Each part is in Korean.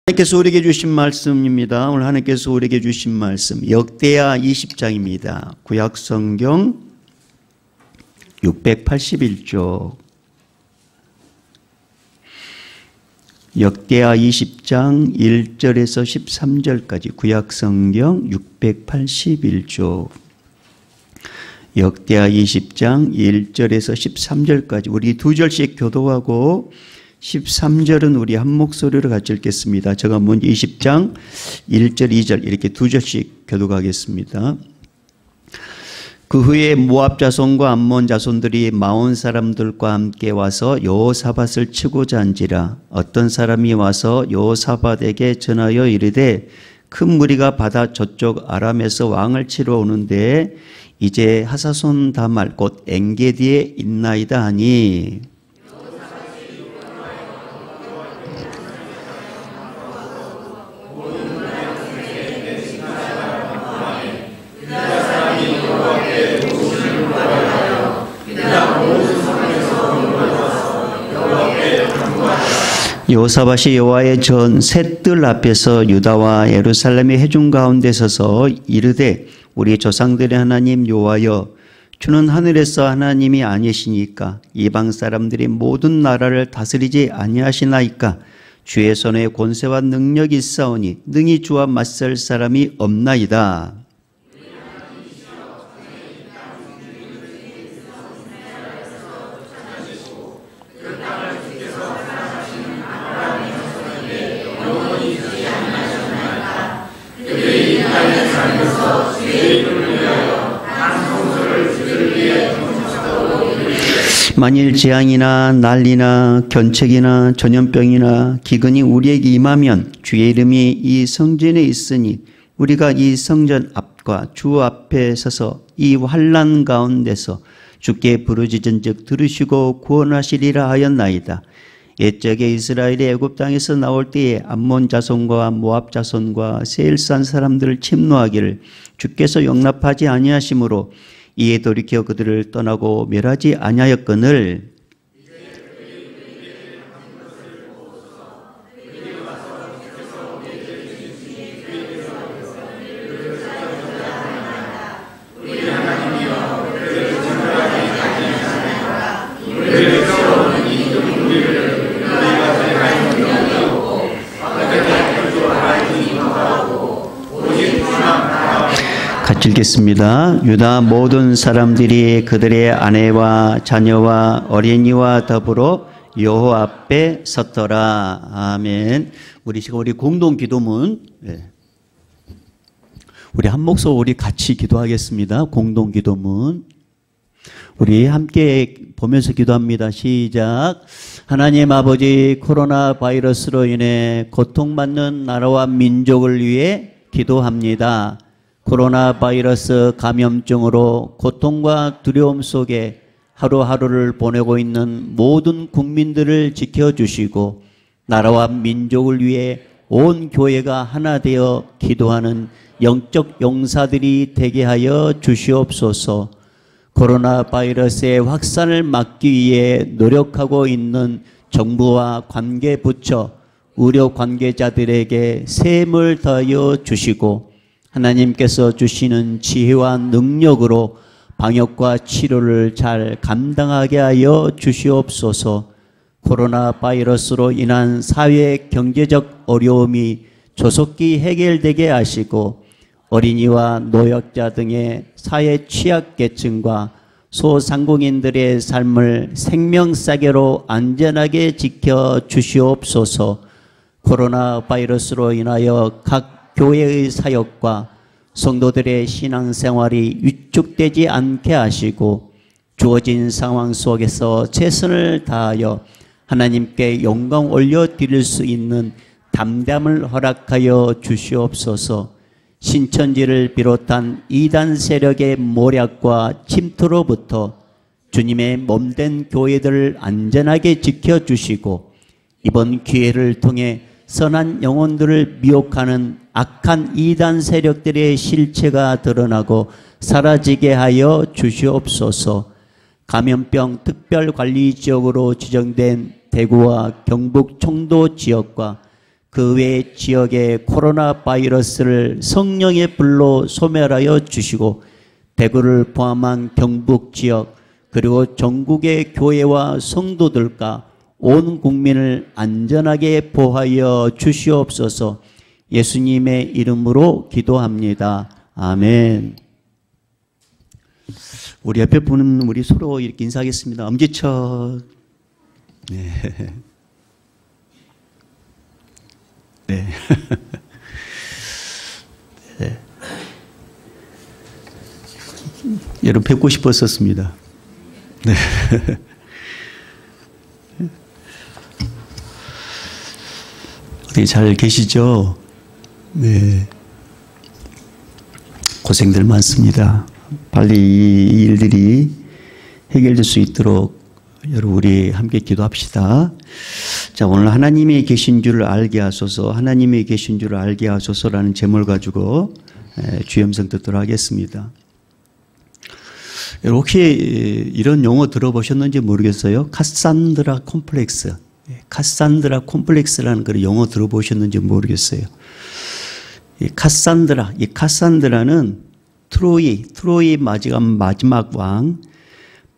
하나님께서 우리에게 주신 말씀입니다. 오늘 하나님께서 우리에게 주신 말씀 역대하 20장입니다. 구약성경 681쪽 역대하 20장 1절에서 13절까지 구약성경 681쪽 역대하 20장 1절에서 13절까지 우리 두 절씩 교도하고 13절은 우리 한 목소리로 같이 읽겠습니다. 제가 먼저 20장 1절 2절 이렇게 두 절씩 교도하겠습니다. 그 후에 모압 자손과 암몬 자손들이 마온 사람들과 함께 와서 여호사밧을 치고자 한지라. 어떤 사람이 와서 여호사밧에게 전하여 이르되 큰 무리가 바다 저쪽 아람에서 왕을 치러 오는데 이제 하사손 다말 곧 엔게디에 있나이다 하니 여호사밧이 여호와의 전 셋들 앞에서 유다와 예루살렘의 회중 가운데 서서 이르되 우리 조상들의 하나님 여호와여 주는 하늘에서 하나님이 아니시니까 이방 사람들이 모든 나라를 다스리지 아니하시나이까 주의 손에 권세와 능력이 있사오니 능히 주와 맞설 사람이 없나이다. 만일 재앙이나 난리나 견책이나 전염병이나 기근이 우리에게 임하면 주의 이름이 이 성전에 있으니 우리가 이 성전 앞과 주 앞에 서서 이 환난 가운데서 주께 부르짖은즉 들으시고 구원하시리라 하였나이다. 옛적에 이스라엘이 애굽 땅에서 나올 때에 암몬 자손과 모압 자손과 세일산 사람들을 침노하기를 주께서 용납하지 아니하심으로 이에 돌이켜 그들을 떠나고 멸하지 아니하였거늘 같이 읽겠습니다. 유다 모든 사람들이 그들의 아내와 자녀와 어린이와 더불어 여호와 앞에 섰더라. 아멘. 우리 공동 기도문 우리 한 목소리 같이 기도하겠습니다. 공동 기도문 우리 함께 보면서 기도합니다. 시작. 하나님 아버지 코로나 바이러스로 인해 고통받는 나라와 민족을 위해 기도합니다. 코로나 바이러스 감염증으로 고통과 두려움 속에 하루하루를 보내고 있는 모든 국민들을 지켜주시고 나라와 민족을 위해 온 교회가 하나 되어 기도하는 영적 용사들이 되게 하여 주시옵소서. 코로나 바이러스의 확산을 막기 위해 노력하고 있는 정부와 관계부처, 의료 관계자들에게 새 힘을 더하여 주시고 하나님께서 주시는 지혜와 능력으로 방역과 치료를 잘 감당하게 하여 주시옵소서. 코로나 바이러스로 인한 사회 경제적 어려움이 조속히 해결되게 하시고 어린이와 노약자 등의 사회 취약계층과 소상공인들의 삶을 생명사계로 안전하게 지켜 주시옵소서. 코로나 바이러스로 인하여 각 교회의 사역과 성도들의 신앙생활이 위축되지 않게 하시고 주어진 상황 속에서 최선을 다하여 하나님께 영광 올려드릴 수 있는 담담을 허락하여 주시옵소서. 신천지를 비롯한 이단 세력의 모략과 침투로부터 주님의 몸된 교회들을 안전하게 지켜주시고 이번 기회를 통해 선한 영혼들을 미혹하는 악한 이단 세력들의 실체가 드러나고 사라지게 하여 주시옵소서. 감염병 특별관리지역으로 지정된 대구와 경북 청도 지역과 그 외 지역의 코로나 바이러스를 성령의 불로 소멸하여 주시고 대구를 포함한 경북 지역 그리고 전국의 교회와 성도들과 온 국민을 안전하게 보호하여 주시옵소서. 예수님의 이름으로 기도합니다. 아멘. 우리 옆에 보는 우리 서로 이렇게 인사하겠습니다. 엄지척. 네. 네. 네. 여러분 뵙고 싶었었습니다. 네. 어떻게 잘 계시죠? 네. 고생들 많습니다. 빨리 이 일들이 해결될 수 있도록 여러분 우리 함께 기도합시다. 자, 오늘 하나님이 계신 줄을 알게 하소서, 하나님이 계신 줄을 알게 하소서라는 제목을 가지고 주염성 듣도록 하겠습니다. 혹시 이런 용어 들어보셨는지 모르겠어요. 카산드라 콤플렉스. 카산드라 콤플렉스라는 그런 용어 들어보셨는지 모르겠어요. 이 카산드라는 트로이 마지막 왕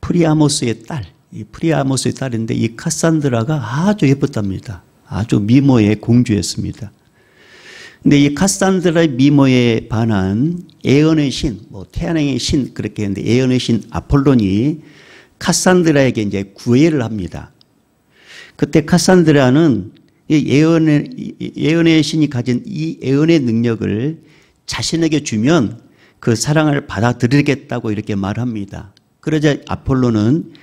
프리아모스의 딸, 이 프리아모스의 딸인데 이 카산드라가 아주 예뻤답니다. 아주 미모의 공주였습니다. 근데 이 카산드라의 미모에 반한 애언의 신, 태양의 신 그렇게 했는데 애언의 신 아폴론이 카산드라에게 이제 구애를 합니다. 그때 카산드라는 애언의 신이 가진 이 애언의 능력을 자신에게 주면 그 사랑을 받아들이겠다고 이렇게 말합니다. 그러자 아폴로는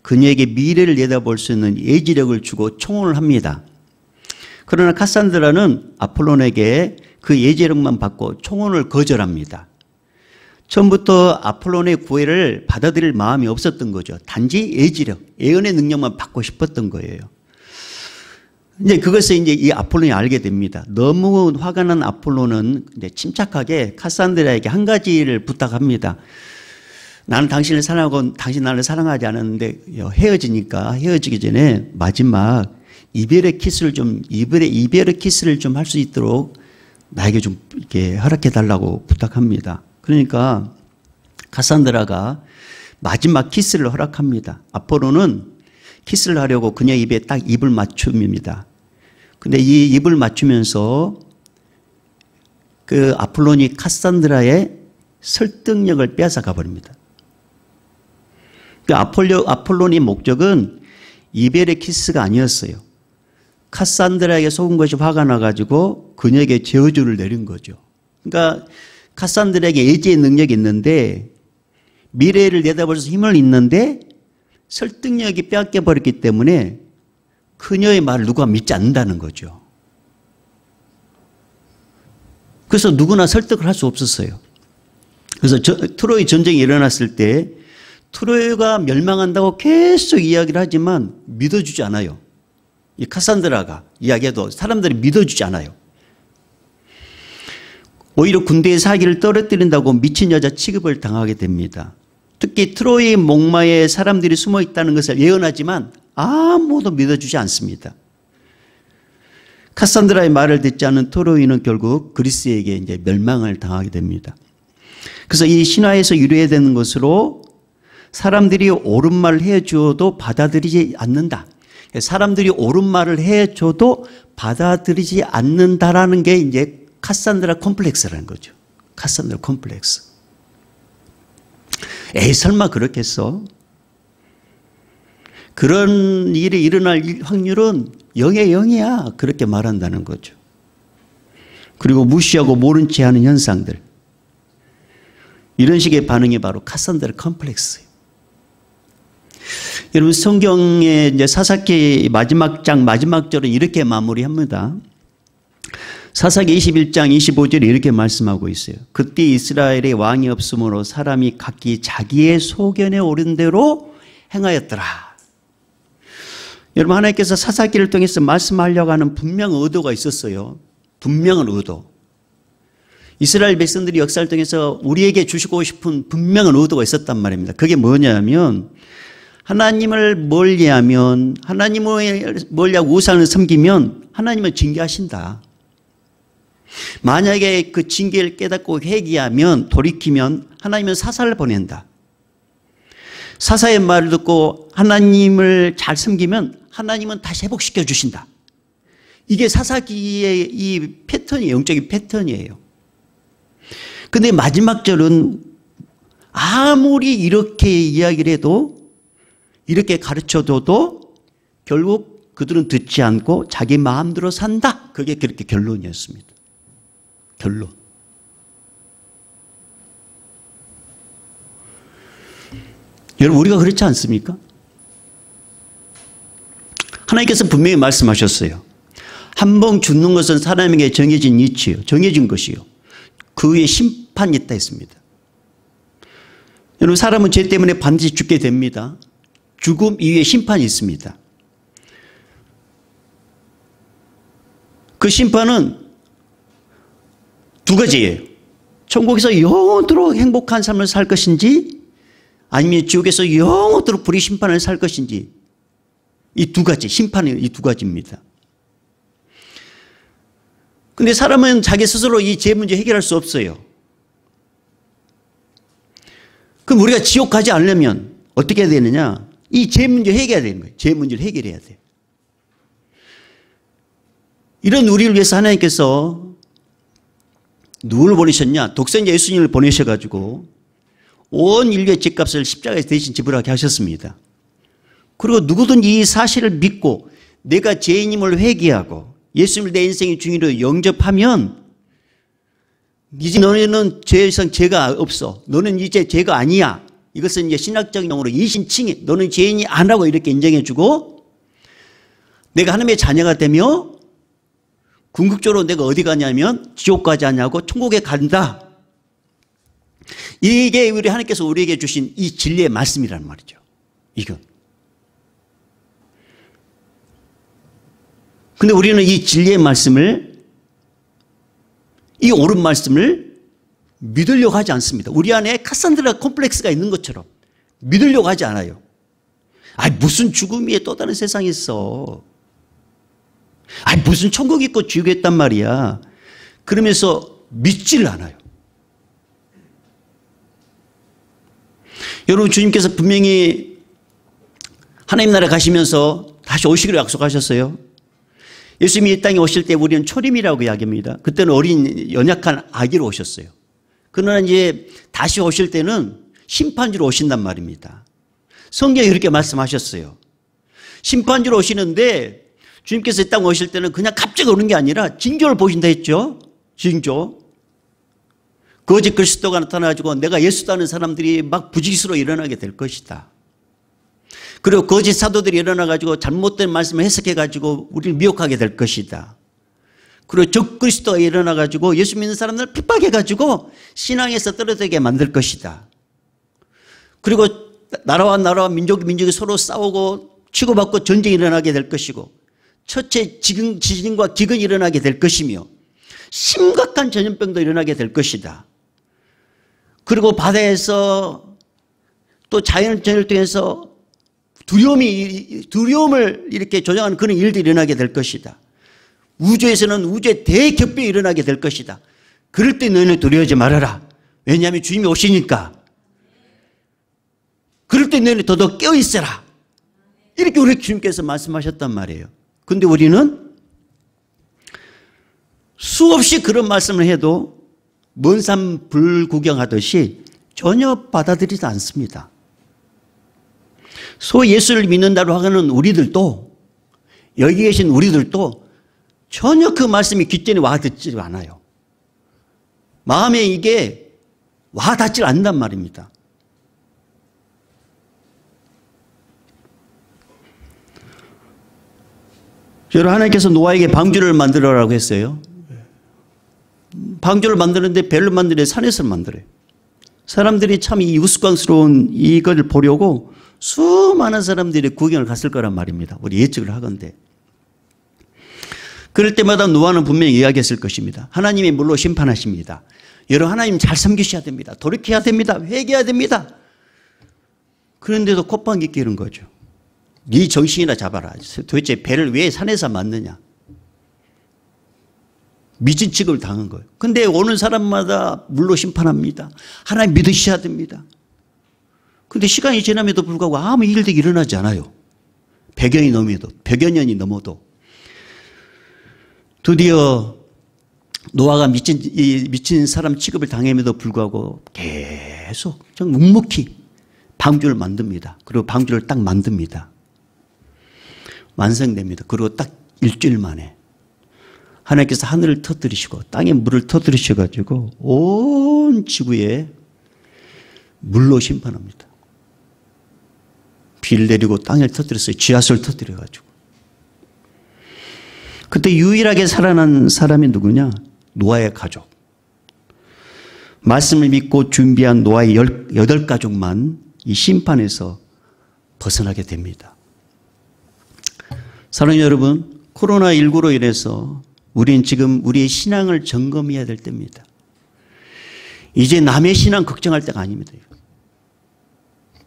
그녀에게 미래를 내다볼 수 있는 예지력을 주고 청혼을 합니다. 그러나 카산드라는 아폴론에게 그 예지력만 받고 청혼을 거절합니다. 처음부터 아폴론의 구애를 받아들일 마음이 없었던 거죠. 단지 예지력, 예언의 능력만 받고 싶었던 거예요. 이제 그것을 이제 이 아폴론이 알게 됩니다. 너무 화가 난 아폴론은 이제 침착하게 카산드라에게 한 가지를 부탁합니다. 나는 당신을 사랑하고 당신 나를 사랑하지 않았는데 헤어지니까 헤어지기 전에 마지막 이별의 키스를 좀 할 수 있도록 나에게 좀 이렇게 허락해 달라고 부탁합니다. 그러니까 카산드라가 마지막 키스를 허락합니다. 아폴로는 키스를 하려고 그녀 입에 딱 입을 맞춥니다. 근데 이 입을 맞추면서 그 아폴론이 카산드라의 설득력을 빼앗아가 버립니다. 그 아폴론의 목적은 이별의 키스가 아니었어요. 카산드라에게 속은 것이 화가 나가지고 그녀에게 저주를 내린 거죠. 그러니까 카산드라에게 예지의 능력이 있는데 미래를 내다볼 수 힘을 있는데 설득력이 빼앗겨 버렸기 때문에 그녀의 말을 누가 믿지 않는다는 거죠. 그래서 누구나 설득을 할 수 없었어요. 그래서 트로이 전쟁이 일어났을 때 트로이가 멸망한다고 계속 이야기를 하지만 믿어주지 않아요. 이 카산드라가 이야기해도 사람들이 믿어주지 않아요. 오히려 군대의 사기를 떨어뜨린다고 미친 여자 취급을 당하게 됩니다. 특히 트로이 목마에 사람들이 숨어 있다는 것을 예언하지만 아무도 믿어주지 않습니다. 카산드라의 말을 듣지 않은 트로이는 결국 그리스에게 이제 멸망을 당하게 됩니다. 그래서 이 신화에서 유래되는 것으로 사람들이 옳은 말을 해줘도 받아들이지 않는다. 사람들이 옳은 말을 해줘도 받아들이지 않는다라는 게 이제 카산드라 콤플렉스라는 거죠. 카산드라 콤플렉스. 에이 설마 그렇겠어? 그런 일이 일어날 확률은 0의 0이야. 그렇게 말한다는 거죠. 그리고 무시하고 모른 채 하는 현상들. 이런 식의 반응이 바로 카산드라 콤플렉스예요. 여러분 성경의 이제 사사기 마지막 장 마지막 절은 이렇게 마무리합니다. 사사기 21장 25절에 이렇게 말씀하고 있어요. 그때 이스라엘에 왕이 없으므로 사람이 각기 자기의 소견에 오른 대로 행하였더라. 여러분 하나님께서 사사기를 통해서 말씀하려고 하는 분명한 의도가 있었어요. 분명한 의도. 이스라엘 백성들이 역사를 통해서 우리에게 주시고 싶은 분명한 의도가 있었단 말입니다. 그게 뭐냐면 하나님을 멀리하면 하나님을 멀리하고 우상을 섬기면 하나님은 징계하신다. 만약에 그 징계를 깨닫고 회개하면, 돌이키면 하나님은 사사를 보낸다. 사사의 말을 듣고 하나님을 잘 섬기면 하나님은 다시 회복시켜 주신다. 이게 사사기의 이 패턴이에요. 영적인 패턴이에요. 근데 마지막 절은 아무리 이렇게 이야기를 해도, 이렇게 가르쳐줘도 결국 그들은 듣지 않고 자기 마음대로 산다. 그게 그렇게 결론이었습니다. 결론. 여러분, 우리가 그렇지 않습니까? 하나님께서 분명히 말씀하셨어요. 한 번 죽는 것은 사람에게 정해진 이치요, 정해진 것이요, 그 위에 심판이 있다 했습니다. 여러분, 사람은 죄 때문에 반드시 죽게 됩니다. 죽음 이후에 심판이 있습니다. 그 심판은 두 가지예요. 천국에서 영원토록 행복한 삶을 살 것인지, 아니면 지옥에서 영원토록 불의 심판을 살 것인지, 이 두 가지, 심판이 이 두 가지입니다. 근데 사람은 자기 스스로 이 죄 문제 해결할 수 없어요. 그럼 우리가 지옥 가지 않으려면 어떻게 해야 되느냐? 이 죄 문제 해결해야 되는 거예요. 죄 문제를 해결해야 돼요. 이런 우리를 위해서 하나님께서 누굴 보내셨냐? 독생자 예수님을 보내셔가지고 온 인류의 죄값을 십자가에서 대신 지불하게 하셨습니다. 그리고 누구든지 이 사실을 믿고 내가 죄인임을 회개하고 예수님을 내 인생의 주인으로 영접하면, 이제 너는 죄 이상 죄가 없어, 너는 이제 죄가 아니야, 이것은 이제 신학적인 용어로 이신칭의, 너는 죄인이 아니라고 이렇게 인정해주고, 내가 하나님의 자녀가 되며 궁극적으로 내가 어디 가냐면 지옥 가지 않냐고 천국에 간다. 이게 우리 하나님께서 우리에게 주신 이 진리의 말씀이란 말이죠. 이건. 근데 우리는 이 진리의 말씀을, 이 옳은 말씀을 믿으려고 하지 않습니다. 우리 안에 카산드라 콤플렉스가 있는 것처럼 믿으려고 하지 않아요. 무슨 죽음 위에 또 다른 세상이 있어. 무슨 천국이 있고 지옥이 있단 말이야. 그러면서 믿지를 않아요. 여러분, 주님께서 분명히 하나님 나라 가시면서 다시 오시기로 약속하셨어요. 예수님이 이 땅에 오실 때 우리는 초림이라고 이야기합니다. 그때는 어린 연약한 아기로 오셨어요. 그러나 이제 다시 오실 때는 심판주로 오신단 말입니다. 성경에 이렇게 말씀하셨어요. 심판주로 오시는데 주님께서 이 땅에 오실 때는 그냥 갑자기 오는 게 아니라 징조를 보신다 했죠. 징조. 거짓 그리스도가 나타나가지고 내가 예수다는 사람들이 막 부지기수로 일어나게 될 것이다. 그리고 거짓 사도들이 일어나가지고 잘못된 말씀을 해석해가지고 우리를 미혹하게 될 것이다. 그리고 적그리스도가 일어나가지고 예수 믿는 사람들을 핍박해가지고 신앙에서 떨어지게 만들 것이다. 그리고 나라와 나라와 민족이 서로 싸우고 치고받고 전쟁이 일어나게 될 것이고, 첫째 지진과 기근이 일어나게 될 것이며, 심각한 전염병도 일어나게 될 것이다. 그리고 바다에서 또 자연을 통해서 두려움을 이렇게 조장하는 그런 일들이 일어나게 될 것이다. 우주에서는 우주의 대격변이 일어나게 될 것이다. 그럴 때 너희는 두려워하지 말아라. 왜냐하면 주님이 오시니까. 그럴 때 너희는 더더 깨어있어라. 이렇게 우리 주님께서 말씀하셨단 말이에요. 그런데 우리는 수없이 그런 말씀을 해도 먼 산 불구경하듯이 전혀 받아들이지 않습니다. 소위 예수를 믿는다고 하는 우리들도, 여기 계신 우리들도 전혀 그 말씀이 귓전에 와닿지 않아요. 마음에 이게 와닿지 않는단 말입니다. 여러분, 하나님께서 노아에게 방주를 만들어라고 했어요. 방주를 만드는데 배를 만드는데 산에서 만들어요. 사람들이 참 이 우스꽝스러운 이걸 보려고 수많은 사람들이 구경을 갔을 거란 말입니다. 우리 예측을 하건대. 그럴 때마다 노아는 분명히 이야기했을 것입니다. 하나님이 물로 심판하십니다. 여러분, 하나님 잘 섬기셔야 됩니다. 돌이켜야 됩니다. 회개해야 됩니다. 그런데도 콧방귀 끼는 거죠. 네 정신이나 잡아라. 도대체 배를 왜 산에서 만드냐. 미친 취급을 당한 거예요. 근데 오는 사람마다 물로 심판합니다. 하나님 믿으셔야 됩니다. 근데 시간이 지남에도 불구하고 아무 일들이 일어나지 않아요. 100여 년이 넘어도. 드디어 노아가 미친 사람 취급을 당함에도 불구하고 계속 좀 묵묵히 방주를 만듭니다. 그리고 방주를 딱 만듭니다. 완성됩니다. 그리고 딱 일주일 만에 하나님께서 하늘을 터뜨리시고 땅에 물을 터뜨리셔가지고 온 지구에 물로 심판합니다. 비를 내리고 땅을 터뜨렸어요. 지하수를 터뜨려가지고. 그때 유일하게 살아난 사람이 누구냐? 노아의 가족. 말씀을 믿고 준비한 노아의 8가족만 이 심판에서 벗어나게 됩니다. 사랑하는 여러분, 코로나19로 인해서 우리는 지금 우리의 신앙을 점검해야 될 때입니다. 이제 남의 신앙 걱정할 때가 아닙니다.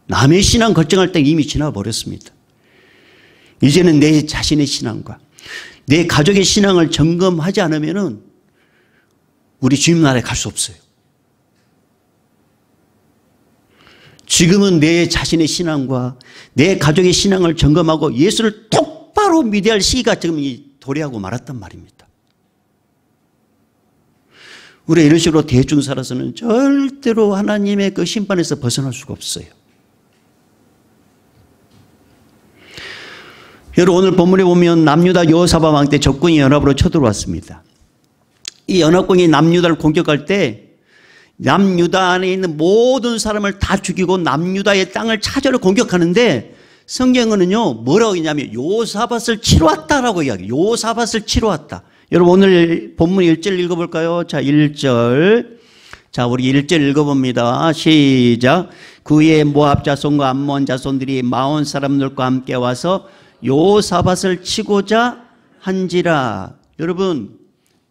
남의 신앙 걱정할 때가 이미 지나버렸습니다. 이제는 내 자신의 신앙과 내 가족의 신앙을 점검하지 않으면 우리 주님 나라에 갈 수 없어요. 지금은 내 자신의 신앙과 내 가족의 신앙을 점검하고 예수를 똑바로 믿어야 할 시기가 지금 도래하고 말았단 말입니다. 우리가 이런 식으로 대충 살아서는 절대로 하나님의 그 심판에서 벗어날 수가 없어요. 여러분, 오늘 본문에 보면 남유다 여호사밧 왕 때 적군이 연합으로 쳐들어왔습니다. 이 연합군이 남유다를 공격할 때 남유다 안에 있는 모든 사람을 다 죽이고 남유다의 땅을 찾으러 공격하는데 성경은요 뭐라고 했냐면 여호사밧을 치러 왔다라고 이야기해요. 여호사밧을 치러 왔다. 여러분 오늘 본문 1절 읽어볼까요? 자 1절. 자 우리 1절 읽어봅니다. 시작. 그의 모압 자손과 암몬 자손들이 마온 사람들과 함께 와서 여호사밧을 치고자 한지라. 여러분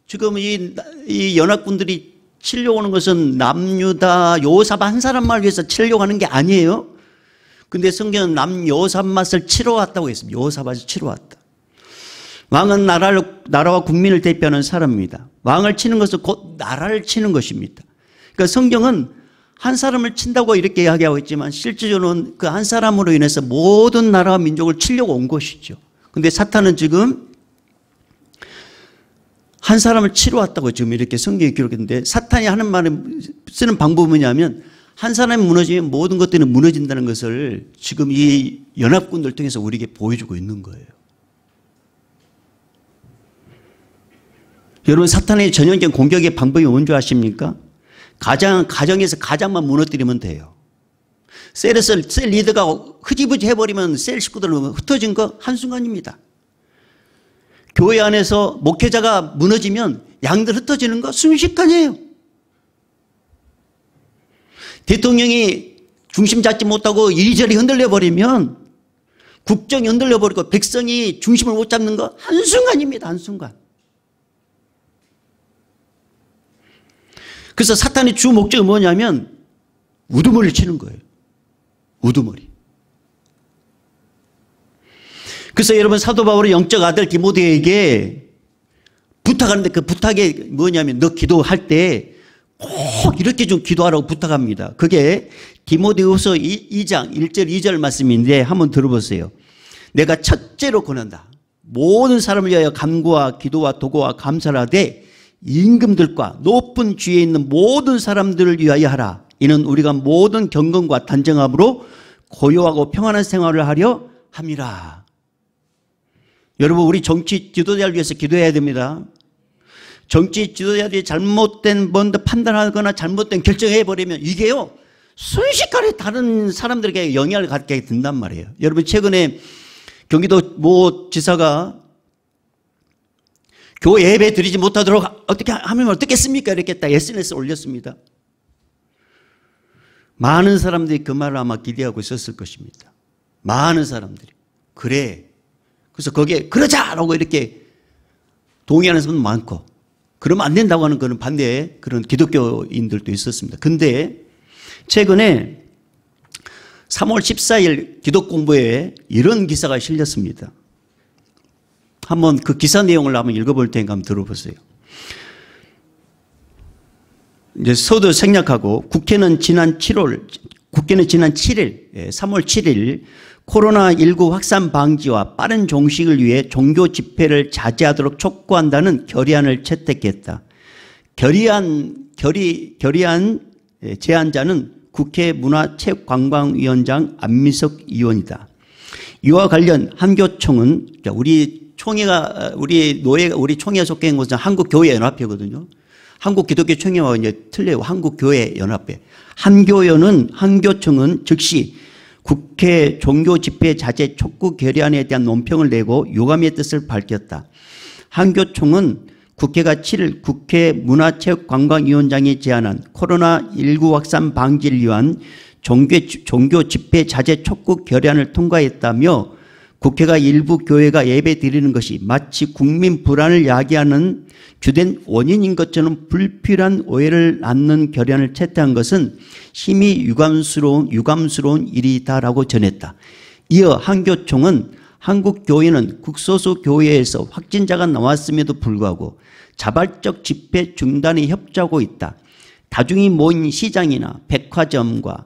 지금 이 연합군들이 치려고 하는 것은 남유다 여호사밧 한 사람만 위해서 치려고 하는 게 아니에요. 근데 성경은 여호사밧을 치러 왔다고 했습니다. 여호사밧을 치러 왔다. 왕은 나라와 국민을 대표하는 사람입니다. 왕을 치는 것은 곧 나라를 치는 것입니다. 그러니까 성경은 한 사람을 친다고 이렇게 이야기하고 있지만 실질적으로는 그 한 사람으로 인해서 모든 나라와 민족을 치려고 온 것이죠. 근데 사탄은 지금 한 사람을 치러 왔다고 지금 이렇게 성경에 기록했는데 사탄이 하는 말을 쓰는 방법은 뭐냐면 한 사람이 무너지면 모든 것들은 무너진다는 것을 지금 이 연합군들 통해서 우리에게 보여주고 있는 거예요. 여러분 사탄의 전형적인 공격의 방법이 뭔지 아십니까? 가정에서 가장만 무너뜨리면 돼요. 셀 리더가 흐지부지 해버리면 셀 식구들은 흩어진 거 한순간입니다. 교회 안에서 목회자가 무너지면 양들 흩어지는 거 순식간이에요. 대통령이 중심 잡지 못하고 이리저리 흔들려 버리면 국정이 흔들려 버리고 백성이 중심을 못 잡는 거 한순간입니다. 한순간. 그래서 사탄의 주 목적이 뭐냐면 우두머리를 치는 거예요. 우두머리. 그래서 여러분 사도 바울의 영적 아들 디모데에게 부탁하는데 그 부탁이 뭐냐면 너 기도할 때 꼭 이렇게 좀 기도하라고 부탁합니다. 그게 디모데후서 2장 1절 2절 말씀인데 한번 들어보세요. 내가 첫째로 권한다. 모든 사람을 위하여 간구와 기도와 도구와 감사를 하되 임금들과 높은 지위에 있는 모든 사람들을 위하여 하라. 이는 우리가 모든 경건과 단정함으로 고요하고 평안한 생활을 하려 함이라. 여러분 우리 정치 지도자를 위해서 기도해야 됩니다. 정치 지도자들이 잘못된 뭔가 판단하거나 잘못된 결정해버리면 이게요 순식간에 다른 사람들에게 영향을 갖게 된단 말이에요. 여러분 최근에 경기도 모 지사가 교회 예배 드리지 못하도록 어떻게 하면 어떻겠습니까? 이렇게 딱 SNS에 올렸습니다. 많은 사람들이 그 말을 아마 기대하고 있었을 것입니다. 많은 사람들이. 그래. 그래서 거기에 그러자라고 이렇게 동의하는 사람도 많고 그러면 안 된다고 하는 그런 반대의 그런 기독교인들도 있었습니다. 근데 최근에 3월 14일 기독공부에 이런 기사가 실렸습니다. 한번 그 기사 내용을 한번 읽어볼 테니까 한번 들어보세요. 이제 서두 생략하고 국회는 지난 7일, 3월 7일 코로나19 확산 방지와 빠른 종식을 위해 종교 집회를 자제하도록 촉구한다는 결의안을 채택했다. 결의안 제안자는 국회 문화체육관광위원장 안민석 의원이다. 이와 관련 한교총은 우리 총회에 속해 있는 곳은 한국교회연합회거든요. 한국기독교총회와 이제 틀려요. 한국교회연합회. 한교총은 즉시 국회 종교집회 자제 촉구 결의안에 대한 논평을 내고 유감의 뜻을 밝혔다. 한교총은 국회가 7일 국회 문화체육관광위원장이 제안한 코로나19 확산 방지를 위한 종교 집회 자제 촉구 결의안을 통과했다며 국회가 일부 교회가 예배 드리는 것이 마치 국민 불안을 야기하는 주된 원인인 것처럼 불필요한 오해를 낳는 결의안을 채택한 것은 심히 유감스러운 일이다라고 전했다. 이어 한교총은 한국교회는 극소수 교회에서 확진자가 나왔음에도 불구하고 자발적 집회 중단에 협조하고 있다. 다중이 모인 시장이나 백화점과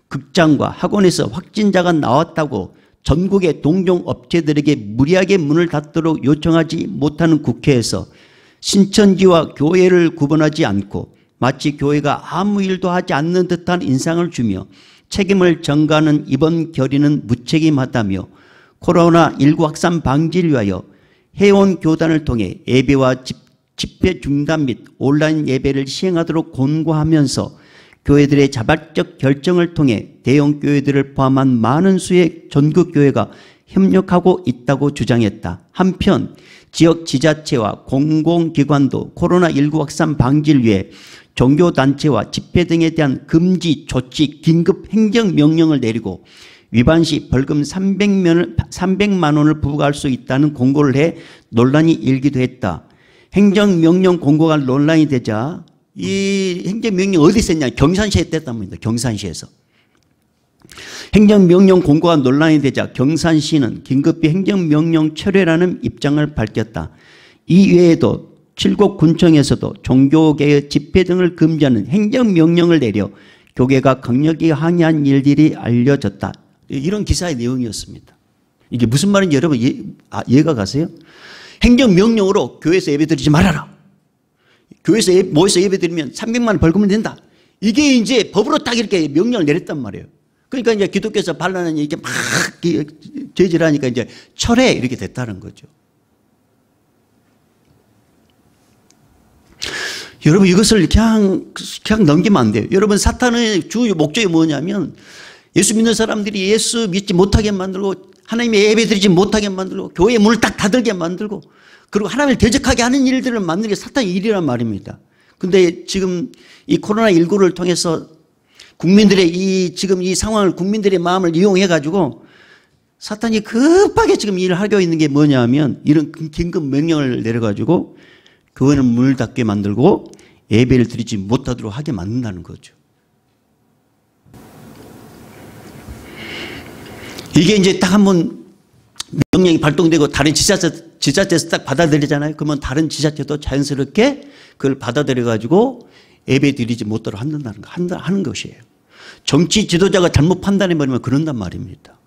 극장과 학원에서 확진자가 나왔다고 전국의 동종업체들에게 무리하게 문을 닫도록 요청하지 못하는 국회에서 신천지와 교회를 구분하지 않고 마치 교회가 아무 일도 하지 않는 듯한 인상을 주며 책임을 전가하는 이번 결의는 무책임하다며 코로나19 확산 방지를 위하여 회원 교단을 통해 예배와 집회 중단 및 온라인 예배를 시행하도록 권고하면서 교회들의 자발적 결정을 통해 대형 교회들을 포함한 많은 수의 전국교회가 협력하고 있다고 주장했다. 한편 지역 지자체와 공공기관도 코로나19 확산 방지를 위해 종교단체와 집회 등에 대한 금지 조치 긴급 행정명령을 내리고 위반 시 벌금 300만 원을 부과할 수 있다는 공고를 해 논란이 일기도 했다. 행정명령 공고가 논란이 되자 이 행정명령 어디서 했냐? 경산시에 됐단 말입니다. 경산시에서. 행정명령 공고가 논란이 되자 경산시는 긴급히 행정명령 철회라는 입장을 밝혔다. 이 외에도 칠곡군청에서도 종교계의 집회 등을 금지하는 행정명령을 내려 교계가 강력히 항의한 일들이 알려졌다. 이런 기사의 내용이었습니다. 이게 무슨 말인지 여러분 이해가 가세요? 행정명령으로 교회에서 예배드리지 말아라. 교회에서 모여서 예배드리면 300만 원 벌금을 낸다. 이게 이제 법으로 딱 이렇게 명령을 내렸단 말이에요. 그러니까 이제 기독교에서 반란은 이렇게 막 저질하니까 이제 철회 이렇게 됐다는 거죠. 여러분 이것을 그냥 넘기면 안 돼요. 여러분 사탄의 주 목적이 뭐냐면 예수 믿는 사람들이 예수 믿지 못하게 만들고 하나님의 예배 드리지 못하게 만들고 교회의 문을 딱 닫게 만들고 그리고 하나님을 대적하게 하는 일들을 만드는 게 사탄의 일이란 말입니다. 그런데 지금 이 코로나19를 통해서 국민들의 지금 이 상황을 국민들의 마음을 이용해 가지고 사탄이 급하게 지금 일을 하고 있는 게 뭐냐면 이런 긴급 명령을 내려 가지고 교회는 문을 닫게 만들고 예배를 드리지 못하도록 하게 만든다는 거죠. 이게 이제 딱 한번 명령이 발동되고 다른 지자체에서 딱 받아들이잖아요. 그러면 다른 지자체도 자연스럽게 그걸 받아들여 가지고 예배 드리지 못하도록 하는 것이에요. 정치 지도자가 잘못 판단해버리면 그런단 말입니다.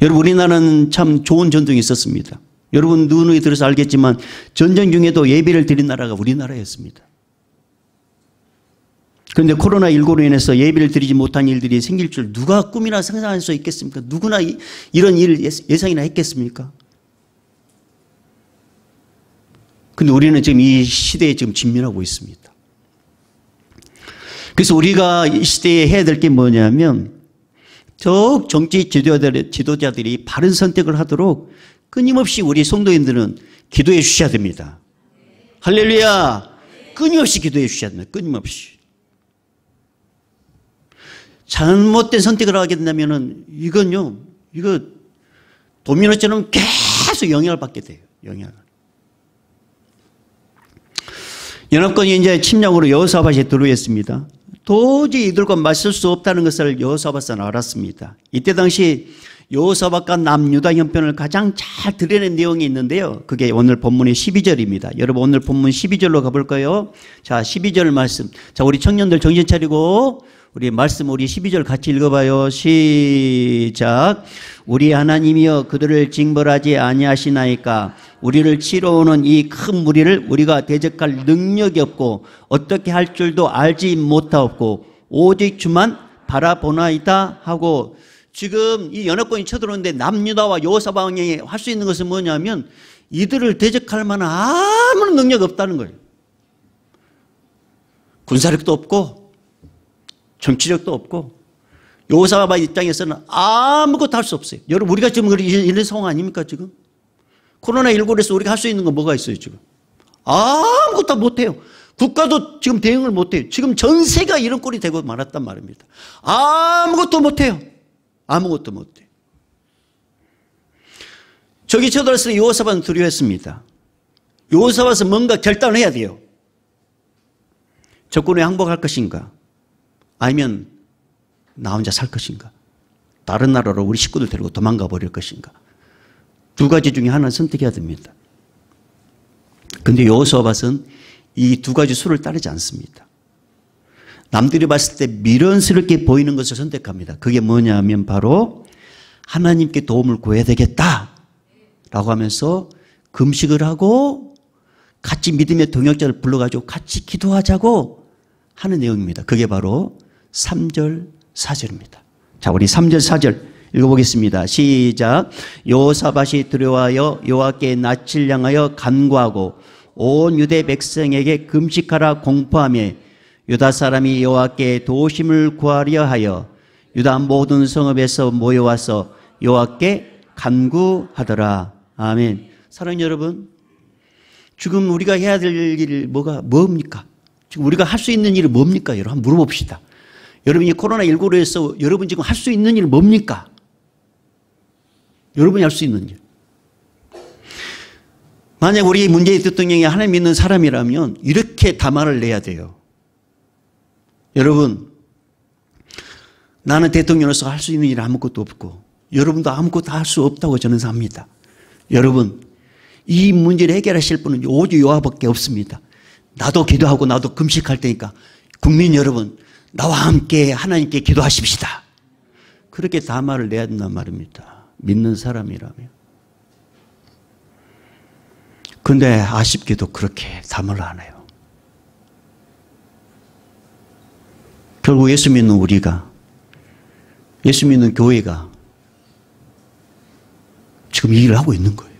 여러분 우리나라는 참 좋은 전통이 있었습니다. 여러분 누누이 들어서 알겠지만 전쟁 중에도 예배를 드린 나라가 우리나라였습니다. 그런데 코로나19로 인해서 예배를 드리지 못한 일들이 생길 줄 누가 꿈이나 상상할 수 있겠습니까? 누구나 이런 일을 예상이나 했겠습니까? 그런데 우리는 지금 이 시대에 지금 직면하고 있습니다. 그래서 우리가 이 시대에 해야 될 게 뭐냐면 정치 지도자들이 바른 선택을 하도록 끊임없이 우리 성도인들은 기도해 주셔야 됩니다. 할렐루야! 끊임없이 기도해 주셔야 됩니다. 끊임없이. 잘못된 선택을 하게 된다면은 이거 도미노처럼 계속 영향을 받게 돼요. 영향을. 연합군이 이제 침략으로 여호사밧에 들어왔습니다. 도저히 이들과 맞설 수 없다는 것을 여호사밧은 알았습니다. 이때 당시 여호사밧과 남유다 형편을 가장 잘 드러낸 내용이 있는데요. 그게 오늘 본문의 12절입니다. 여러분 오늘 본문 12절로 가볼까요? 자, 12절 말씀. 자, 우리 청년들 정신 차리고 우리 말씀 우리 12절 같이 읽어봐요. 시작. 우리 하나님이여 그들을 징벌하지 아니하시나이까. 우리를 치러 오는 이 큰 무리를 우리가 대적할 능력이 없고 어떻게 할 줄도 알지 못하옵고 오직 주만 바라보나이다 하고, 지금 이 연합군이 쳐들어오는데 남유다와 여호사밧 왕이 할 수 있는 것은 뭐냐면 이들을 대적할 만한 아무런 능력이 없다는 거예요. 군사력도 없고 정치력도 없고 여호사밧 입장에서는 아무것도 할 수 없어요. 여러분 우리가 지금 이런 상황 아닙니까? 지금 코로나19에서 우리가 할 수 있는 건 뭐가 있어요? 지금 아무것도 못해요. 국가도 지금 대응을 못해요. 지금 전 세계가 이런 꼴이 되고 말았단 말입니다. 아무것도 못해요. 아무것도 못해요. 저기 쳐들어서 여호사밧은 두려워했습니다. 여호사밧은 뭔가 결단을 해야 돼요. 적군에 항복할 것인가, 아니면 나 혼자 살 것인가, 다른 나라로 우리 식구들 데리고 도망가 버릴 것인가. 두 가지 중에 하나는 선택해야 됩니다. 그런데 여호사밧은 이 두 가지 수를 따르지 않습니다. 남들이 봤을 때 미련스럽게 보이는 것을 선택합니다. 그게 뭐냐면 바로 하나님께 도움을 구해야 되겠다 라고 하면서 금식을 하고 같이 믿음의 동역자를 불러가지고 같이 기도하자고 하는 내용입니다. 그게 바로 3절 4절입니다. 자, 우리 3절 4절 읽어보겠습니다. 시작. 여호사밧이 두려워하여 여호와께 낯을 향하여 간구하고 온 유대 백성에게 금식하라 공포하며 유다 사람이 여호와께 도우심을 구하려 하여 유다 모든 성읍에서 모여와서 여호와께 간구하더라. 아멘. 사랑하는 여러분, 지금 우리가 해야 될 일 뭡니까? 지금 우리가 할 수 있는 일이 뭡니까? 여러분 한번 물어봅시다. 여러분이 코로나19로 해서 여러분 지금 할 수 있는 일 뭡니까? 여러분이 할 수 있는 일. 만약 우리 문재인 대통령이 하나님 믿는 사람이라면 이렇게 담화를 내야 돼요. 여러분, 나는 대통령으로서 할 수 있는 일은 아무것도 없고 여러분도 아무것도 할 수 없다고 저는 생각합니다. 여러분, 이 문제를 해결하실 분은 오직 여호와밖에 없습니다. 나도 기도하고 나도 금식할 테니까 국민 여러분, 나와 함께 하나님께 기도하십시다. 그렇게 담화를 내야 된단 말입니다. 믿는 사람이라면. 그런데 아쉽게도 그렇게 담화를 안 해요. 결국 예수 믿는 우리가, 예수 믿는 교회가 지금 이 일을 하고 있는 거예요.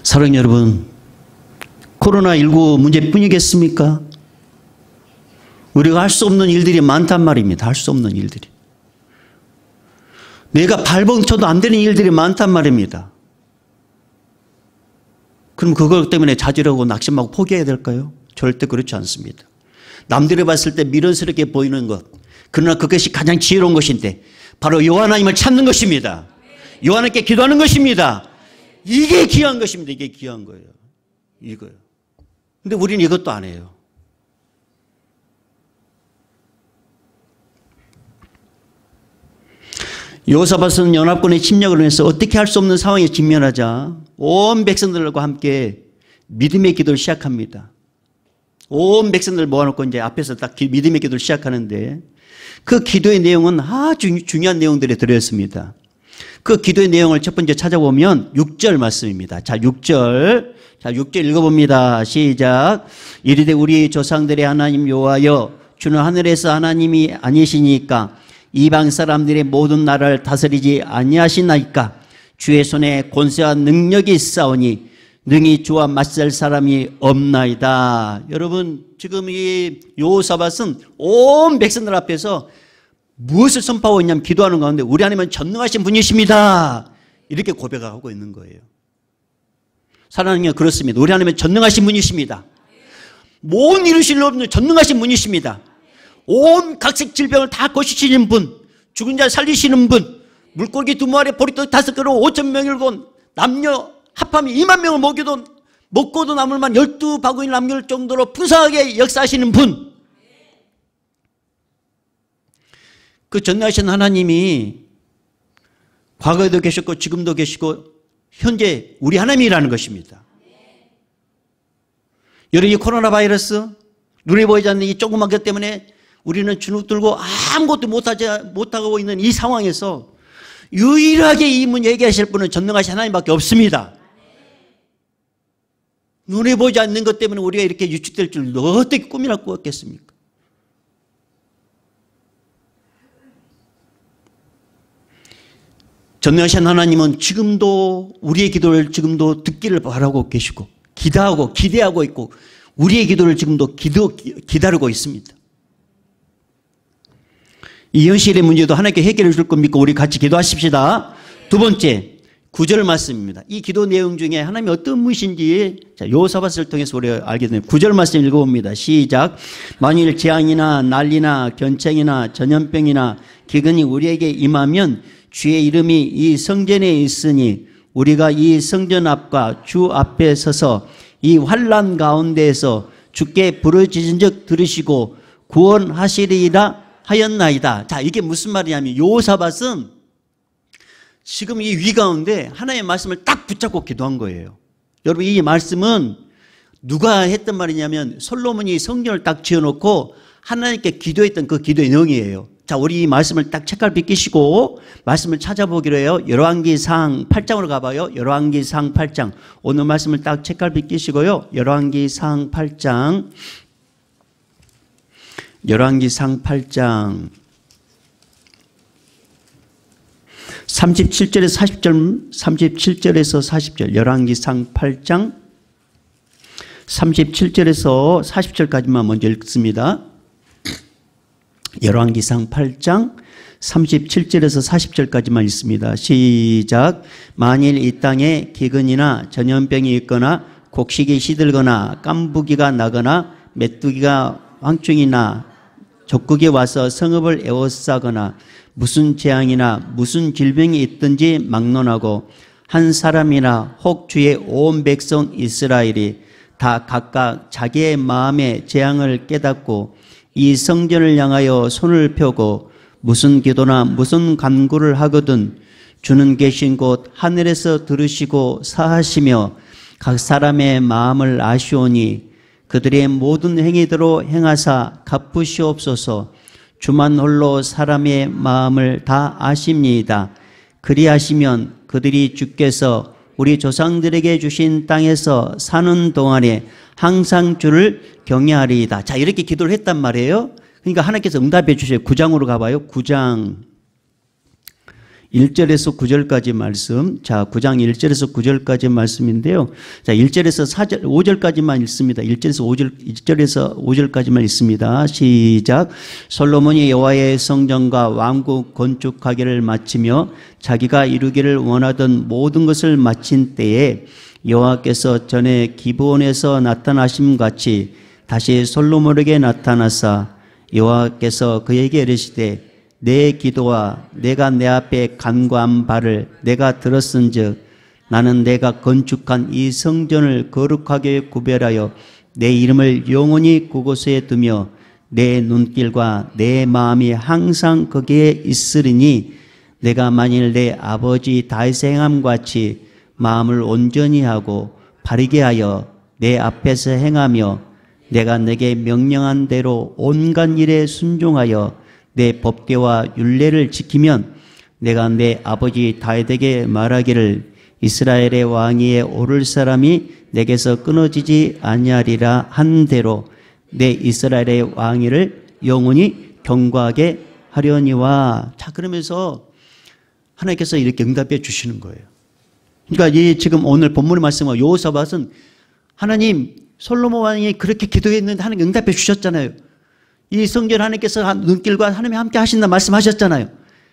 사랑하는 여러분, 코로나19 문제뿐이겠습니까? 우리가 할 수 없는 일들이 많단 말입니다. 할 수 없는 일들이. 내가 발버둥 쳐도 안 되는 일들이 많단 말입니다. 그럼 그것 때문에 좌절하고 낙심하고 포기해야 될까요? 절대 그렇지 않습니다. 남들이 봤을 때 미련스럽게 보이는 것, 그러나 그것이 가장 지혜로운 것인데 바로 여호와 하나님을 찾는 것입니다. 여호와 하나님께 기도하는 것입니다. 이게 귀한 것입니다. 이게 귀한 거예요. 이거요. 근데 우리는 이것도 안 해요. 여호사밧은 연합군의 침략을 인해서 어떻게 할 수 없는 상황에 직면하자 온 백성들과 함께 믿음의 기도를 시작합니다. 온 백성들을 모아놓고 이제 앞에서 딱 믿음의 기도를 시작하는데 그 기도의 내용은 아주 중요한 내용들이 들어있습니다. 그 기도의 내용을 첫 번째 찾아보면 6절 말씀입니다. 자, 6절 읽어봅니다. 시작. 이르되 우리 조상들의 하나님 여호와여, 주는 하늘에서 하나님이 아니시니까 이방 사람들의 모든 나라를 다스리지 아니하시나이까. 주의 손에 권세와 능력이 있사오니 능히 주와 맞설 사람이 없나이다. 여러분, 지금 이 여호사밧은 온 백성들 앞에서 무엇을 선포하고 있냐면 기도하는 가운데 우리 하나님은 전능하신 분이십니다. 이렇게 고백하고 있는 거예요. 사랑하는 게 그렇습니다. 우리 하나님은 전능하신 분이십니다. 모든 이루실 일 없는 전능하신 분이십니다. 온 각색 질병을 다 고치시는 분, 죽은 자 살리시는 분, 물고기 2마리, 보리떡 5그릇 5,000명을 건 남녀 합하면 2만 명을 먹고도 남을 만 12바구니 남길 정도로 풍성하게 역사하시는 분. 그 전능하신 하나님이 과거에도 계셨고 지금도 계시고 현재 우리 하나님이라는 것입니다. 여러분, 이 코로나 바이러스, 눈에 보이지 않는 이 조그만 것 때문에 우리는 주눅 들고 아무것도 못하고 있는 이 상황에서 유일하게 이 문 얘기하실 분은 전능하신 하나님밖에 없습니다. 눈에 보이지 않는 것 때문에 우리가 이렇게 유축될 줄 어떻게 꿈이나 꾸었겠습니까? 전능하신 하나님은 지금도 우리의 기도를 지금도 듣기를 바라고 계시고 기대하고 있고 우리의 기도를 지금도 기다리고 있습니다. 이 현실의 문제도 하나님께 해결해 줄 겁니까? 우리 같이 기도하십시다. 두 번째, 9절 말씀입니다. 이 기도 내용 중에 하나님이 어떤 분이신지 여호사밧을 통해서 우리가 알게 됩니다. 9절 말씀 읽어봅니다. 시작. 만일 재앙이나 난리나 견책이나 전염병이나 기근이 우리에게 임하면 주의 이름이 이 성전에 있으니 우리가 이 성전 앞과 주 앞에 서서 이 환난 가운데에서 주께 부르짖은 적 들으시고 구원하시리라 하였나이다. 자, 이게 무슨 말이냐면 여호사밧은 지금 이 위 가운데 하나님의 말씀을 딱 붙잡고 기도한 거예요. 여러분, 이 말씀은 누가 했던 말이냐면 솔로몬이 성전을 딱 지어놓고 하나님께 기도했던 그 기도의 내용이에요. 자, 우리 이 말씀을 딱 책갈피 끼시고 말씀을 찾아보기로 해요. 열왕기상 8장으로 가봐요. 열왕기상 8장. 오늘 말씀을 딱 책갈피 끼시고요. 열왕기상 8장. 열왕기상 8장 37절에서 40절, 37절에서 40절. 열왕기상 8장 37절에서 40절까지만 먼저 읽습니다. 열왕기상 8장 37절에서 40절까지만 읽습니다. 시작. 만일 이 땅에 기근이나 전염병이 있거나 곡식이 시들거나 깐부기가 나거나 메뚜기가 황충이나 적국이 와서 성읍을 에워싸거나 무슨 재앙이나 무슨 질병이 있든지 막론하고 한 사람이나 혹 주의 온 백성 이스라엘이 다 각각 자기의 마음의 재앙을 깨닫고 이 성전을 향하여 손을 펴고 무슨 기도나 무슨 간구를 하거든 주는 계신 곳 하늘에서 들으시고 사하시며 각 사람의 마음을 아시오니 그들의 모든 행위대로 행하사 갚으시옵소서. 주만 홀로 사람의 마음을 다 아십니다. 그리하시면 그들이 주께서 우리 조상들에게 주신 땅에서 사는 동안에 항상 주를 경외하리이다. 자, 이렇게 기도를 했단 말이에요. 그러니까 하나님께서 응답해 주셔요. 9장으로 가봐요. 9장 1절에서 9절까지 말씀. 자, 9장 1절에서 9절까지 말씀인데요. 자, 1절에서 4절, 5절까지만 읽습니다. 1절에서 5절까지만 읽습니다. 시작. 솔로몬이 여호와의 성전과 왕국 건축하기를 마치며 자기가 이루기를 원하던 모든 것을 마친 때에 여호와께서 전에 기브온에서 나타나심 같이 다시 솔로몬에게 나타나사 여호와께서 그에게 이르시되 내 기도와 내가 내 앞에 간구한 바를 내가 들었은즉 나는 내가 건축한 이 성전을 거룩하게 구별하여 내 이름을 영원히 그곳에 두며 내 눈길과 내 마음이 항상 거기에 있으리니 내가 만일 내 아버지 다윗의 행함 같이 마음을 온전히 하고 바르게 하여 내 앞에서 행하며 내가 내게 명령한 대로 온갖 일에 순종하여 내 법궤와 율례를 지키면 내가 내 아버지 다윗에게 말하기를 이스라엘의 왕위에 오를 사람이 내게서 끊어지지 아니하리라 한 대로 내 이스라엘의 왕위를 영원히 경고하게 하려니와. 자, 그러면서 하나님께서 이렇게 응답해 주시는 거예요. 그러니까 이 지금 오늘 본문의 말씀은 여호사밧은 하나님 솔로몬 왕이 그렇게 기도했는데 하나님 응답해 주셨잖아요. 이 성전 하나님께서 눈길과 하나님이 함께 하신다 말씀하셨잖아요.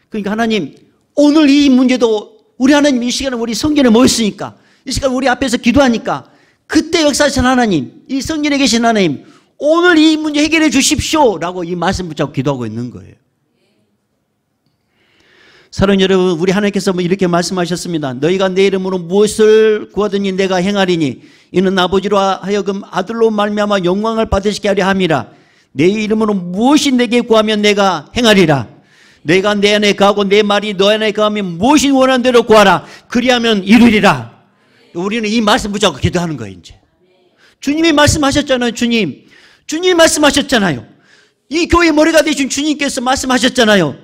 그러니까 하나님 오늘 이 문제도 우리 하나님 이 시간에 우리 성전에 모였으니까 이 시간 우리 앞에서 기도하니까 그때 역사하신 하나님, 이 성전에 계신 하나님 오늘 이 문제 해결해 주십시오 라고 이 말씀 붙잡고 기도하고 있는 거예요. 사랑하는 여러분, 우리 하나님께서 이렇게 말씀하셨습니다. 너희가 내 이름으로 무엇을 구하더니 내가 행하리니 이는 아버지로 하여금 아들로 말미암아 영광을 받으시게 하려 함이라. 내 이름으로 무엇이 내게 구하면 내가 행하리라. 내가 내 안에 거하고 내 말이 너 안에 거하면 무엇이 원하는 대로 구하라. 그리하면 이루리라. 우리는 이 말씀 붙잡고 기도하는 거예요. 이제 주님이 말씀하셨잖아요. 주님이 말씀하셨잖아요. 이 교회 머리가 되신 주님께서 말씀하셨잖아요.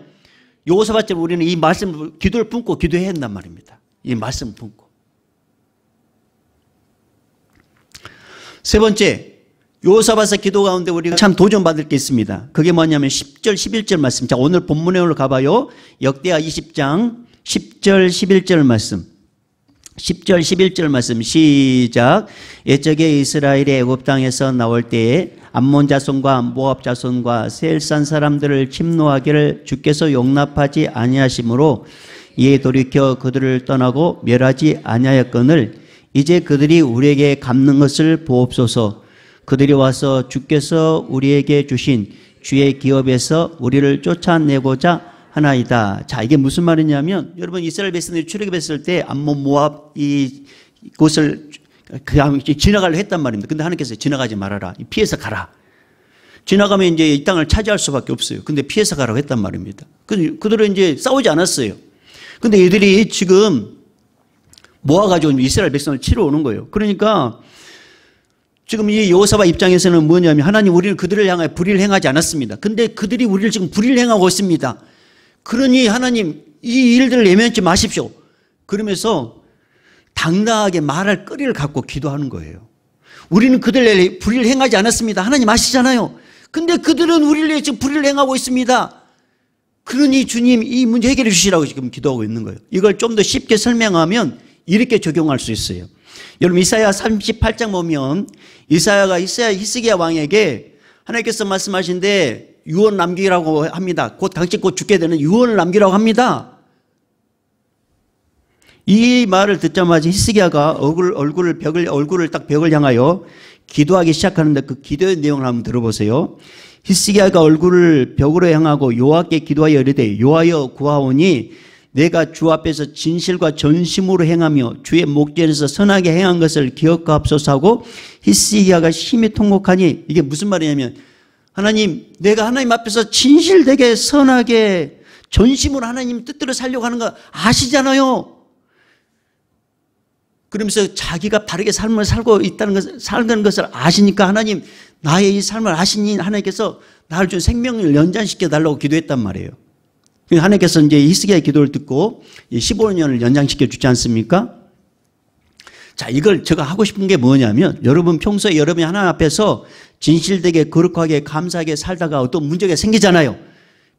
여호사밧처럼 우리는 이 말씀, 기도를 품고 기도해야 한단 말입니다. 이 말씀 품고. 세 번째, 여호사밧의 기도 가운데 우리가 참 도전받을 게 있습니다. 그게 뭐냐면 10절 11절 말씀. 자, 오늘 본문에 가봐요. 역대하 20장 10절 11절 말씀. 10절 11절 말씀 시작. 옛적에 이스라엘이 애굽 땅에서 나올 때에 암몬 자손과 모압 자손과 세일산 사람들을 침노하기를 주께서 용납하지 아니하심으로 이에 돌이켜 그들을 떠나고 멸하지 아니하였거늘 이제 그들이 우리에게 갚는 것을 보옵소서. 그들이 와서 주께서 우리에게 주신 주의 기업에서 우리를 쫓아내고자 하나이다. 자, 이게 무슨 말이냐면 여러분 이스라엘 백성들이 출애굽했을 때 암몬 모압 이곳을 그냥 지나가려 했단 말입니다. 근데 하나님께서 지나가지 말아라. 피해서 가라. 지나가면 이제 이 땅을 차지할 수밖에 없어요. 근데 피해서 가라고 했단 말입니다. 그들은 이제 싸우지 않았어요. 근데 얘들이 지금 모아가지고 이스라엘 백성을 치러 오는 거예요. 그러니까 지금 이 여호사밧 입장에서는 뭐냐면 하나님 우리는 그들을 향하여 불의를 행하지 않았습니다. 근데 그들이 우리를 지금 불의를 행하고 있습니다. 그러니 하나님 이 일들을 예면치 마십시오. 그러면서 당당하게 말할 거리를 갖고 기도하는 거예요. 우리는 그들에게 불의를 행하지 않았습니다. 하나님 아시잖아요. 근데 그들은 우리를 위해 지금 불의를 행하고 있습니다. 그러니 주님 이 문제 해결해 주시라고 지금 기도하고 있는 거예요. 이걸 좀 더 쉽게 설명하면 이렇게 적용할 수 있어요. 여러분 이사야 38장 보면 히스기야 왕에게 하나님께서 말씀하신데 유언 남기라고 합니다. 당신 곧 죽게 되는 유언을 남기라고 합니다. 이 말을 듣자마자 히스기야가 얼굴을 딱 벽을 향하여 기도하기 시작하는데 그 기도의 내용을 한번 들어보세요. 히스기야가 얼굴을 벽으로 향하고 여호와께 기도하여 이르되 여호와여 구하오니 내가 주 앞에서 진실과 전심으로 행하며 주의 목전에서 선하게 행한 것을 기억하옵소서 하고 히스기야가 심히 통곡하니 이게 무슨 말이냐면 하나님 내가 하나님 앞에서 진실되게 선하게 전심으로 하나님 뜻대로 살려고 하는 거 아시잖아요. 그러면서 자기가 바르게 삶을 살고 있다는 것을 살는 것을 아시니까 하나님 나의 이 삶을 아시니 하나님께서 나를 준 생명을 연장시켜 달라고 기도했단 말이에요. 하나님께서 이제 히스기야의 기도를 듣고 15년을 연장시켜 주지 않습니까? 자, 이걸 제가 하고 싶은 게 뭐냐면 여러분 평소에 여러분이 하나님 앞에서 진실되게 거룩하게 감사하게 살다가 어떤 문제가 생기잖아요.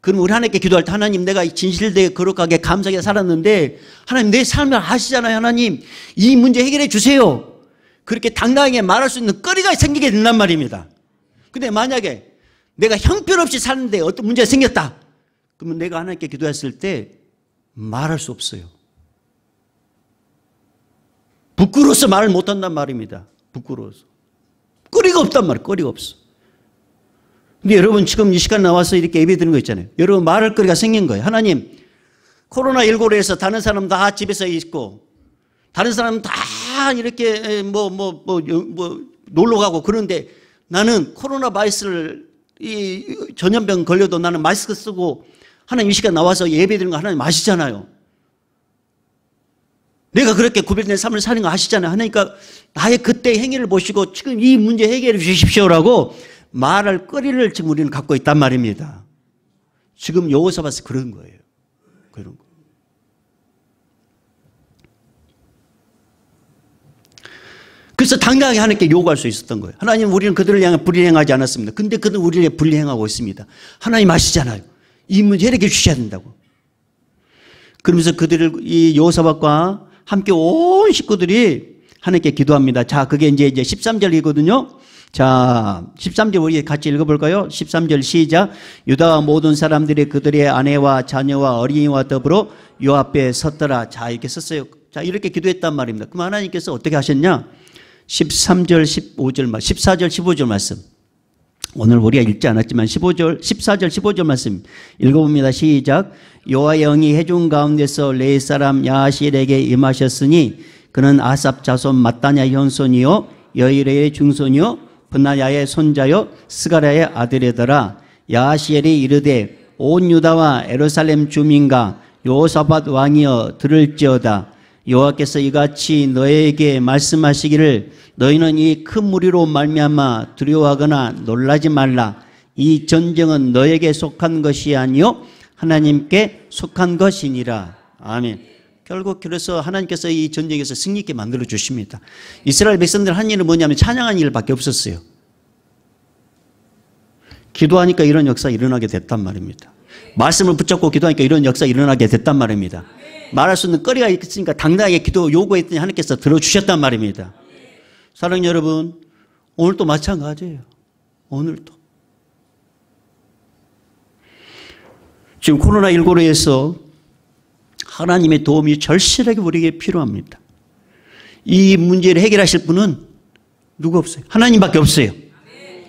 그럼 우리 하나님께 기도할 때 하나님 내가 진실되게 거룩하게 감사하게 살았는데 하나님 내 삶을 아시잖아요. 하나님 이 문제 해결해 주세요. 그렇게 당당하게 말할 수 있는 거리가 생기게 된단 말입니다. 근데 만약에 내가 형편없이 사는데 어떤 문제가 생겼다. 그러면 내가 하나님께 기도했을 때 말할 수 없어요. 부끄러워서 말을 못한단 말입니다. 부끄러워서. 거리가 없단 말이에요. 거리가 없어. 근데 여러분 지금 이 시간 나와서 이렇게 예배 드리는 거 있잖아요. 여러분 말할 거리가 생긴 거예요. 하나님 코로나19로 해서 다른 사람 다 집에서 있고 다른 사람 다 이렇게 놀러 가고 그런데 나는 코로나 바이러스를 이 전염병 걸려도 나는 마스크 쓰고 하나님 이 시간 나와서 예배 드리는 거 하나님 아시잖아요. 내가 그렇게 구별된 삶을 사는 거 아시잖아요. 하나니까 나의 그때 행위를 보시고 지금 이 문제 해결해 주십시오라고 말할 거리를 지금 우리는 갖고 있단 말입니다. 지금 여호사밧이 그런 거예요. 그런 거. 그래서 당당하게 하나님께 요구할 수 있었던 거예요. 하나님 우리는 그들을 향해 불의행하지 않았습니다. 근데 그들은 우리를 향해 불의행하고 있습니다. 하나님 아시잖아요. 이 문제 해결해 주셔야 된다고. 그러면서 그들을 이 여호사밧과 함께 온 식구들이 하나님께 기도합니다. 자, 그게 이제 13절이거든요. 자, 13절 우리 같이 읽어볼까요? 13절 시작. 유다와 모든 사람들이 그들의 아내와 자녀와 어린이와 더불어 요 앞에 섰더라. 자, 이렇게 썼어요. 자, 이렇게 기도했단 말입니다. 그럼 하나님께서 어떻게 하셨냐? 13절, 15절, 14절, 15절 말씀. 오늘 우리가 읽지 않았지만 14절, 15절 말씀 읽어봅니다. 시작. 여호와의 영이 회중 가운데서 레위 사람 야하시엘에게 임하셨으니 그는 아삽 자손 마따냐 현손이요 여이레의 중손이요 분나야의 손자요 스가랴의 아들이더라. 야하시엘이 이르되 온 유다와 예루살렘 주민과 여호사밧 왕이여 들을지어다. 여호와께서 이같이 너에게 말씀하시기를 너희는 이 큰 무리로 말미암아 두려워하거나 놀라지 말라. 이 전쟁은 너에게 속한 것이 아니요 하나님께 속한 것이니라. 아멘. 결국 그래서 하나님께서 이 전쟁에서 승리 있게 만들어 주십니다. 이스라엘 백성들 한 일은 뭐냐면 찬양하는 일밖에 없었어요. 기도하니까 이런 역사 일어나게 됐단 말입니다. 말씀을 붙잡고 기도하니까 이런 역사 일어나게 됐단 말입니다. 말할 수 있는 거리가 있으니까 당당하게 기도 요구했더니 하나님께서 들어주셨단 말입니다. 사랑하는 여러분, 오늘도 마찬가지예요. 오늘도. 지금 코로나19로 해서 하나님의 도움이 절실하게 우리에게 필요합니다. 이 문제를 해결하실 분은 누구 없어요? 하나님밖에 없어요.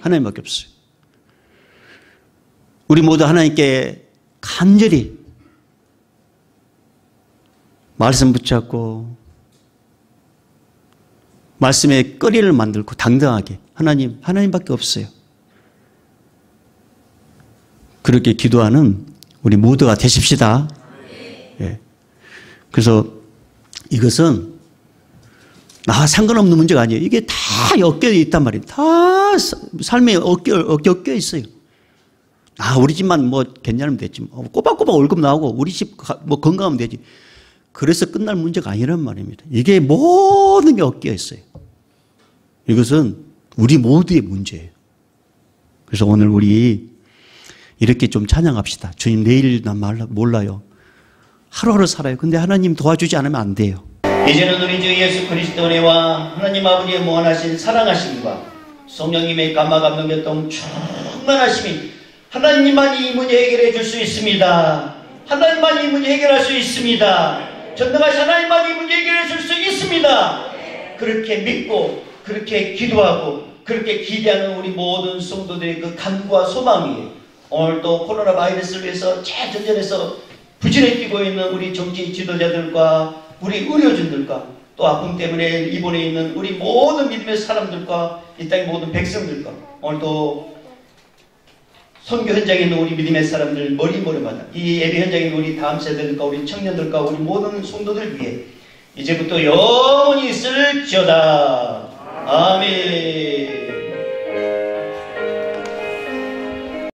하나님밖에 없어요. 우리 모두 하나님께 간절히 말씀 붙잡고 말씀의 거리를 만들고 당당하게 하나님밖에 없어요. 그렇게 기도하는 우리 모두가 되십시다. 예. 그래서 이것은 나와 상관없는 문제가 아니에요. 이게 다 엮여 있단 말이에요. 다 삶에 엮여 있어요. 우리 집만 뭐 괜찮으면 됐지. 꼬박꼬박 월급 나오고 우리 집 뭐 건강하면 되지. 그래서 끝날 문제가 아니란 말입니다. 이게 모든 게 엮여 있어요. 이것은 우리 모두의 문제예요. 그래서 오늘 우리 이렇게 좀 찬양합시다. 주님 내일 난 몰라요. 하루하루 살아요. 근데 하나님 도와주지 않으면 안 돼요. 이제는 우리 주 예수 그리스도 은혜와 하나님 아버지의 무한하신 사랑하심과 성령님의 감화 감동 교통 충만하심이 하나님만이 이 문제 해결해 줄 수 있습니다. 하나님만이 이 문제 해결할 수 있습니다. 전능하신 하나님만이 이 문제 해결해 줄 수 있습니다. 그렇게 믿고 그렇게 기도하고 그렇게 기대하는 우리 모든 성도들의 그 간구와 소망이 오늘도 코로나 바이러스를 위해서 최전선에서 부진에 뛰고 있는 우리 정치 지도자들과 우리 의료진들과 또 아픔 때문에 입원해 있는 우리 모든 믿음의 사람들과 이 땅의 모든 백성들과 오늘도 선교 현장에 있는 우리 믿음의 사람들 머리마다 이 예배 현장에 있는 우리 다음 세대들과 우리 청년들과 우리 모든 성도들 위해 이제부터 영원히 있을지어다. 아멘.